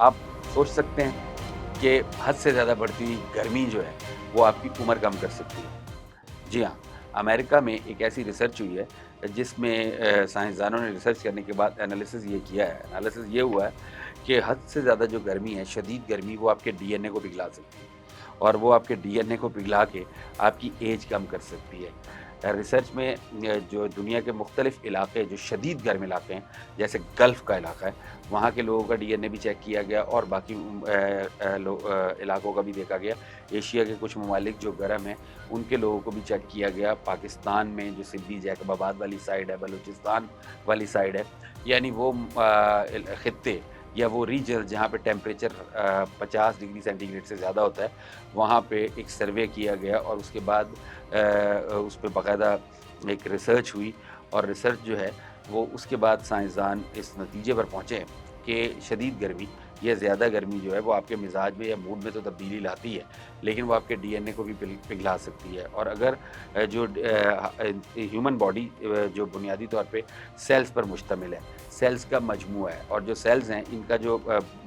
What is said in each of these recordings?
آپ سوچ سکتے ہیں کہ حد سے زیادہ بڑھتی ہوئی گرمی جو ہے وہ آپ کی عمر کم کر سکتی ہے۔ جی ہاں، امریکہ میں ایک ایسی ریسرچ ہوئی ہے جس میں سائنسدانوں نے ریسرچ کرنے کے بعد انالیسس یہ کیا ہے، انالیسس یہ ہوا ہے کہ حد سے زیادہ جو گرمی ہے، شدید گرمی، وہ آپ کے ڈی این اے کو پگھلا سکتی ہے اور وہ آپ کے ڈی این اے کو پگھلا کے آپ کی ایج کم کر سکتی ہے۔ ریسرچ میں جو دنیا کے مختلف علاقے جو شدید گرم علاقے ہیں، جیسے گلف کا علاقہ ہے، وہاں کے لوگوں کا ڈی این اے بھی چیک کیا گیا اور باقی علاقوں کا بھی دیکھا گیا۔ ایشیا کے کچھ ممالک جو گرم ہیں ان کے لوگوں کو بھی چیک کیا گیا۔ پاکستان میں جو سندھی جیکب آباد والی سائڈ ہے، بلوچستان والی سائڈ ہے، یعنی وہ خطے یا وہ ریجن جہاں پہ ٹیمپریچر 50 ڈگری سینٹی گریڈ سے زیادہ ہوتا ہے، وہاں پہ ایک سروے کیا گیا اور اس کے بعد اس پہ باقاعدہ ایک ریسرچ ہوئی، اور ریسرچ جو ہے وہ اس کے بعد سائنسدان اس نتیجے پر پہنچے کہ شدید گرمی یا زیادہ گرمی جو ہے وہ آپ کے مزاج میں یا موڈ میں تو تبدیلی لاتی ہے، لیکن وہ آپ کے ڈی این اے کو بھی پگھلا سکتی ہے۔ اور اگر جو ہیومن باڈی جو بنیادی طور پہ سیلز پر مشتمل ہے، سیلز کا مجموعہ ہے، اور جو سیلز ہیں ان کا جو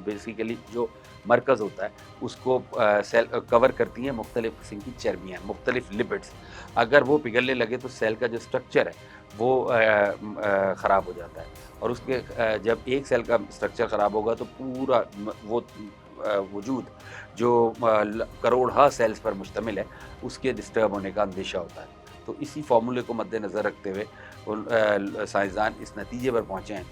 بیسیکلی جو مرکز ہوتا ہے اس کو سیل کور کرتی ہیں مختلف قسم کی چربیاں، مختلف لپڈس۔ اگر وہ پگھلنے لگے تو سیل کا جو اسٹرکچر ہے وہ خراب ہو جاتا ہے، اور اس کے جب ایک سیل کا اسٹرکچر خراب ہوگا تو پورا وہ وجود جو کروڑ سیلز پر مشتمل ہے اس کے ڈسٹرب ہونے کا اندیشہ ہوتا ہے۔ تو اسی فارمولے کو مد نظر رکھتے ہوئے سائنسدان اس نتیجے پر پہنچے ہیں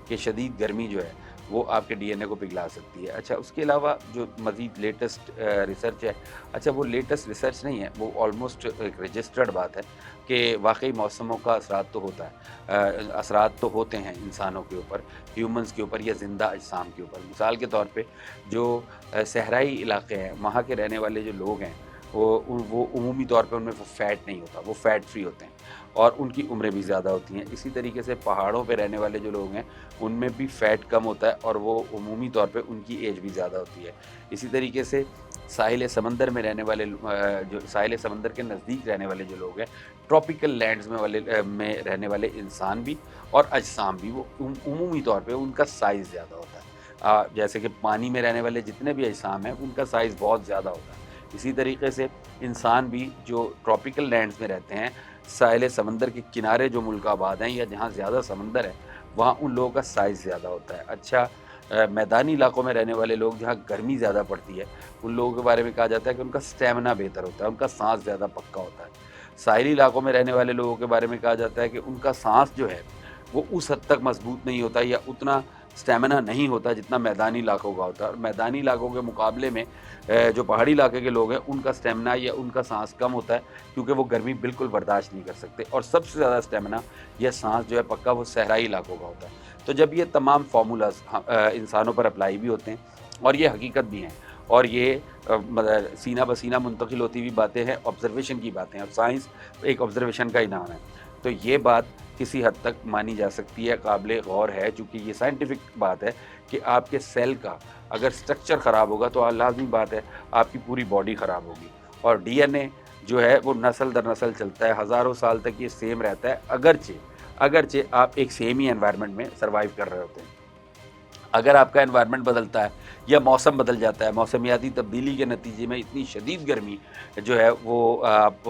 کہ شدید گرمی جو ہے وہ آپ کے ڈی این اے کو پگھلا سکتی ہے۔ اچھا، اس کے علاوہ جو مزید لیٹسٹ ریسرچ ہے، اچھا وہ لیٹسٹ ریسرچ نہیں ہے، وہ آلموسٹ ایک رجسٹرڈ بات ہے کہ واقعی موسموں کا اثرات تو ہوتا ہے، اثرات تو ہوتے ہیں انسانوں کے اوپر، ہیومنز کے اوپر یا زندہ اجسام کے اوپر۔ مثال کے طور پہ جو صحرائی علاقے ہیں، وہاں کے رہنے والے جو لوگ ہیں وہ عمومی طور پہ ان میں فیٹ نہیں ہوتا، وہ فیٹ فری ہوتے ہیں اور ان کی عمریں بھی زیادہ ہوتی ہیں۔ اسی طریقے سے پہاڑوں پہ رہنے والے جو لوگ ہیں ان میں بھی فیٹ کم ہوتا ہے اور وہ عمومی طور پہ ان کی ایج بھی زیادہ ہوتی ہے۔ اسی طریقے سے ساحل سمندر میں رہنے والے جو ساحل سمندر کے نزدیک رہنے والے جو لوگ ہیں، ٹراپیکل لینڈز میں رہنے والے انسان بھی اور اجسام بھی، وہ عمومی طور پہ ان کا سائز زیادہ ہوتا ہے۔ جیسے کہ پانی میں رہنے والے جتنے بھی اجسام ہیں ان کا سائز بہت زیادہ ہوتا ہے، اسی طریقے سے انسان بھی جو ٹراپیکل لینڈز میں رہتے ہیں، ساحل سمندر کے کنارے جو ملک آباد ہیں یا جہاں زیادہ سمندر ہے، وہاں ان لوگوں کا سائز زیادہ ہوتا ہے۔ اچھا، میدانی علاقوں میں رہنے والے لوگ جہاں گرمی زیادہ پڑتی ہے، ان لوگوں کے بارے میں کہا جاتا ہے کہ ان کا اسٹیمنا بہتر ہوتا ہے، ان کا سانس زیادہ پکا ہوتا ہے۔ ساحلی علاقوں میں رہنے والے لوگوں کے بارے میں کہا جاتا ہے کہ ان کا سانس جو ہے وہ اس حد تک مضبوط نہیں ہوتا یا اتنا اسٹیمنا نہیں ہوتا جتنا میدانی علاقوں کا ہوتا ہے، اور میدانی علاقوں کے مقابلے میں جو پہاڑی علاقے کے لوگ ہیں ان کا اسٹیمنا یا ان کا سانس کم ہوتا ہے، کیونکہ وہ گرمی بالکل برداشت نہیں کر سکتے، اور سب سے زیادہ اسٹیمنا یا سانس جو ہے پکا وہ صحرائی علاقوں کا ہوتا ہے۔ تو جب یہ تمام فارمولاز انسانوں پر اپلائی بھی ہوتے ہیں اور یہ حقیقت بھی ہیں، اور یہ سینہ بسینہ منتقل ہوتی ہوئی باتیں ہیں، آبزرویشن کی باتیں ہیں، اور سائنس ایک آبزرویشن کا ہی نام ہے، تو یہ بات کسی حد تک مانی جا سکتی ہے، قابل غور ہے، چونکہ یہ سائنٹیفک بات ہے کہ آپ کے سیل کا اگر سٹرکچر خراب ہوگا تو لازمی بات ہے آپ کی پوری باڈی خراب ہوگی، اور ڈی این اے جو ہے وہ نسل در نسل چلتا ہے، ہزاروں سال تک یہ سیم رہتا ہے، اگرچہ آپ ایک سیم ہی انوائرمنٹ میں سروائیو کر رہے ہوتے ہیں۔ اگر آپ کا انوائرمنٹ بدلتا ہے یا موسم بدل جاتا ہے، موسمیاتی تبدیلی کے نتیجے میں اتنی شدید گرمی جو ہے وہ آپ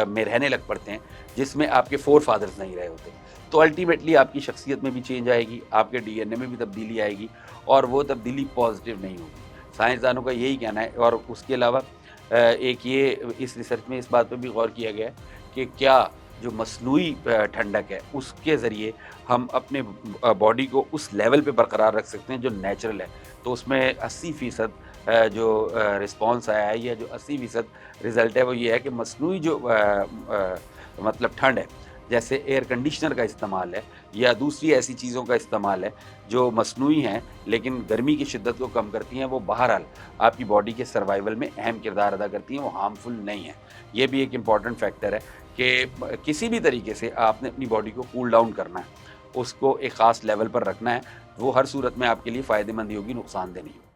میں رہنے لگ پڑتے ہیں جس میں آپ کے فور فادرز نہیں رہے ہوتے، تو الٹیمیٹلی آپ کی شخصیت میں بھی چینج آئے گی، آپ کے ڈی این اے میں بھی تبدیلی آئے گی، اور وہ تبدیلی پازیٹیو نہیں ہوگی۔ سائنسدانوں کا یہی کہنا ہے، اور اس کے علاوہ ایک یہ اس ریسرچ میں اس بات پہ بھی غور کیا گیا ہے کہ کیا جو مصنوعی ٹھنڈک ہے اس کے ذریعے ہم اپنے باڈی کو اس لیول پہ برقرار رکھ سکتے ہیں جو نیچرل ہے، تو اس میں 80% جو رسپانس آیا ہے یا جو 80% رزلٹ ہے وہ یہ ہے کہ مصنوعی جو مطلب ٹھنڈ ہے، جیسے ایئر کنڈیشنر کا استعمال ہے یا دوسری ایسی چیزوں کا استعمال ہے جو مصنوعی ہیں لیکن گرمی کی شدت کو کم کرتی ہیں، وہ بہرحال آپ کی باڈی کے سروائیول میں اہم کردار ادا کرتی ہیں، وہ ہارمفل نہیں ہیں۔ یہ بھی ایک امپورٹنٹ فیکٹر ہے کہ کسی بھی طریقے سے آپ نے اپنی باڈی کو کول ڈاؤن کرنا ہے، اس کو ایک خاص لیول پر رکھنا ہے، وہ ہر صورت میں آپ کے لیے فائدہ مند ہی ہوگی، نقصان دہ نہیں ہوگی۔